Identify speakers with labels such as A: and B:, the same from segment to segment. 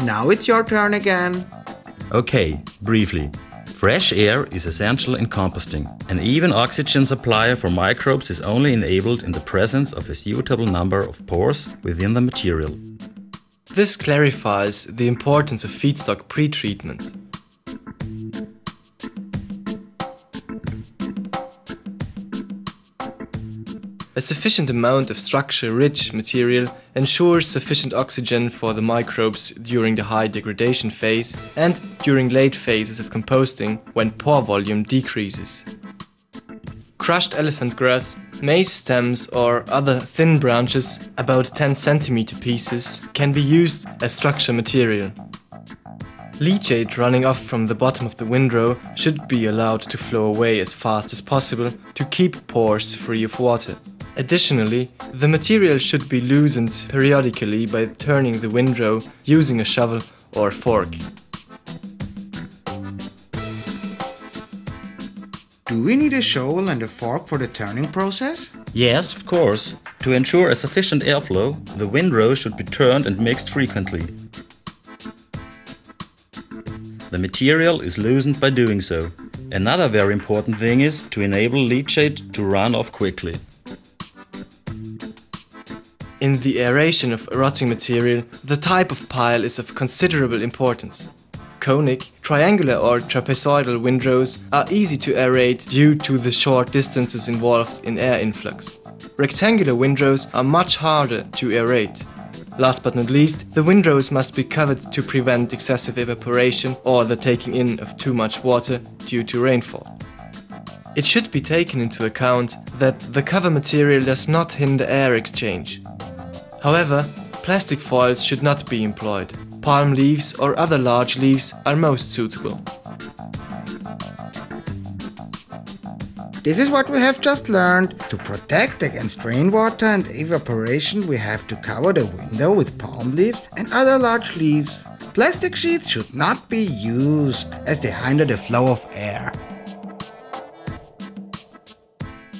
A: Now it's your turn again.
B: Okay, briefly. Fresh air is essential in composting. An even oxygen supply for microbes is only enabled in the presence of a suitable number of pores within the material.
C: This clarifies the importance of feedstock pre-treatment. A sufficient amount of structure-rich material ensures sufficient oxygen for the microbes during the high degradation phase and during late phases of composting when pore volume decreases. Crushed elephant grass, maize stems or other thin branches, about 10 cm pieces, can be used as structure material. Leachate running off from the bottom of the windrow should be allowed to flow away as fast as possible to keep pores free of water. Additionally, the material should be loosened periodically by turning the windrow using a shovel or fork.
A: Do we need a shovel and a fork for the turning process?
B: Yes, of course. To ensure a sufficient airflow, the windrow should be turned and mixed frequently. The material is loosened by doing so. Another very important thing is to enable leachate to run off quickly.
C: In the aeration of rotting material, the type of pile is of considerable importance. Conic, triangular or trapezoidal windrows are easy to aerate due to the short distances involved in air influx. Rectangular windrows are much harder to aerate. Last but not least, the windrows must be covered to prevent excessive evaporation or the taking in of too much water due to rainfall. It should be taken into account that the cover material does not hinder air exchange. However, plastic foils should not be employed. Palm leaves or other large leaves are most suitable.
A: This is what we have just learned. To protect against rainwater and evaporation, we have to cover the window with palm leaves and other large leaves. Plastic sheets should not be used as they hinder the flow of air.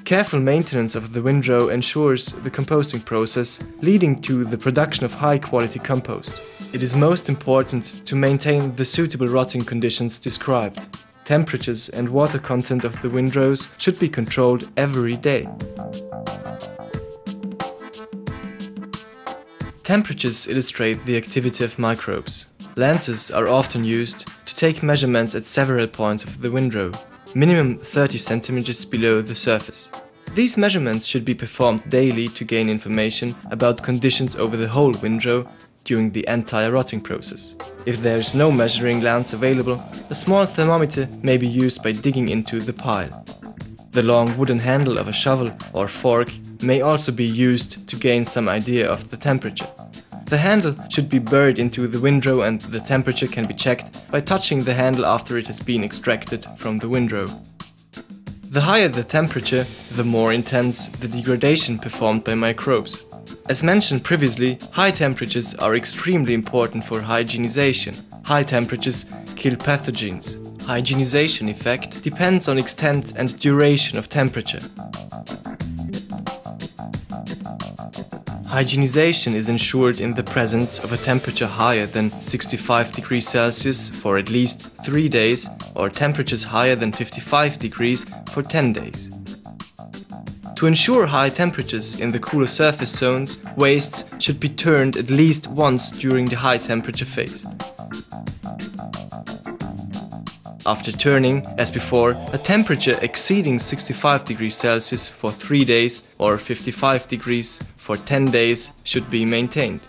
C: Careful maintenance of the windrow ensures the composting process, leading to the production of high-quality compost. It is most important to maintain the suitable rotting conditions described. Temperatures and water content of the windrows should be controlled every day. Temperatures illustrate the activity of microbes. Lenses are often used to take measurements at several points of the windrow, minimum 30 cm below the surface. These measurements should be performed daily to gain information about conditions over the whole windrow during the entire rotting process. If there is no measuring lens available, a small thermometer may be used by digging into the pile. The long wooden handle of a shovel or fork may also be used to gain some idea of the temperature. The handle should be buried into the windrow and the temperature can be checked by touching the handle after it has been extracted from the windrow. The higher the temperature, the more intense the degradation performed by microbes. As mentioned previously, high temperatures are extremely important for hygienization. High temperatures kill pathogens. Hygienization effect depends on extent and duration of temperature. Hygienization is ensured in the presence of a temperature higher than 65 degrees Celsius for at least 3 days or temperatures higher than 55 degrees for 10 days. To ensure high temperatures in the cooler surface zones, wastes should be turned at least once during the high temperature phase. After turning, as before, a temperature exceeding 65 degrees Celsius for 3 days or 55 degrees for 10 days should be maintained.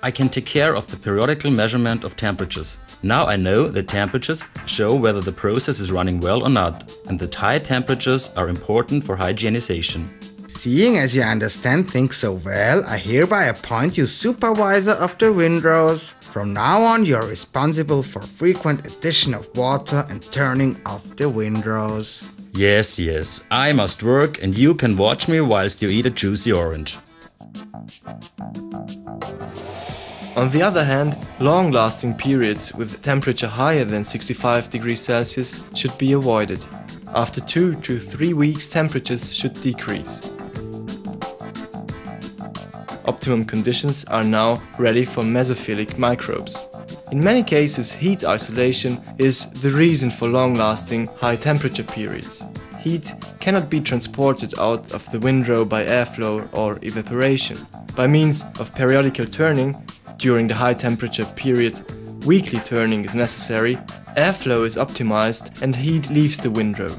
B: I can take care of the periodical measurement of temperatures. Now I know that temperatures show whether the process is running well or not, and that high temperatures are important for hygienization.
A: Seeing as you understand things so well, I hereby appoint you supervisor of the windrows. From now on, you are responsible for frequent addition of water and turning of the windrows.
B: Yes, yes, I must work and you can watch me whilst you eat a juicy orange.
C: On the other hand, long-lasting periods with temperature higher than 65 degrees Celsius should be avoided. After 2 to 3 weeks, temperatures should decrease. optimum conditions are now ready for mesophilic microbes. In many cases, heat isolation is the reason for long-lasting high-temperature periods. Heat cannot be transported out of the windrow by airflow or evaporation. By means of periodical turning, during the high-temperature period, weekly turning is necessary, airflow is optimized and heat leaves the windrow.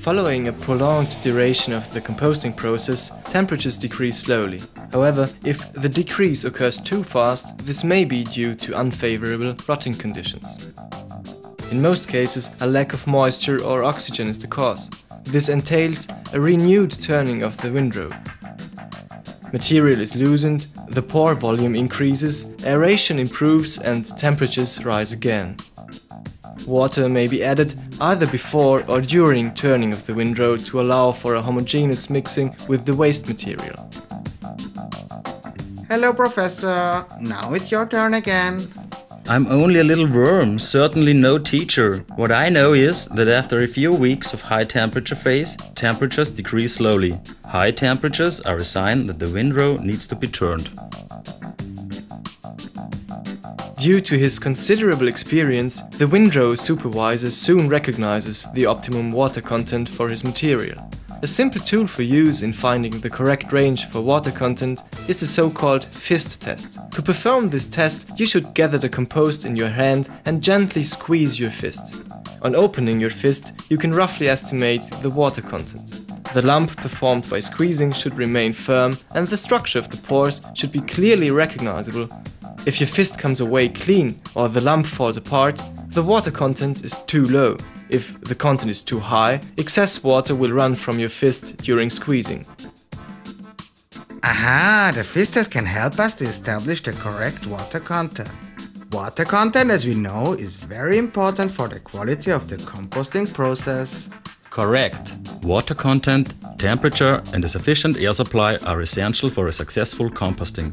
C: Following a prolonged duration of the composting process, temperatures decrease slowly. However, if the decrease occurs too fast, this may be due to unfavorable rotting conditions. In most cases, a lack of moisture or oxygen is the cause. This entails a renewed turning of the windrow. Material is loosened, the pore volume increases, aeration improves and temperatures rise again. Water may be added either before or during turning of the windrow to allow for a homogeneous mixing with the waste material.
A: Hello, Professor. Now it's your turn again.
B: I'm only a little worm, certainly no teacher. What I know is that after a few weeks of high temperature phase, temperatures decrease slowly. High temperatures are a sign that the windrow needs to be turned.
C: Due to his considerable experience, the windrow supervisor soon recognizes the optimum water content for his material. A simple tool for use in finding the correct range for water content is the so-called fist test. To perform this test, you should gather the compost in your hand and gently squeeze your fist. On opening your fist, you can roughly estimate the water content. The lump performed by squeezing should remain firm and the structure of the pores should be clearly recognizable. If your fist comes away clean or the lump falls apart, the water content is too low. If the content is too high, excess water will run from your fist during squeezing.
A: Aha, the fist test can help us to establish the correct water content. Water content, as we know, is very important for the quality of the composting process.
B: Correct. Water content, temperature and a sufficient air supply are essential for a successful composting.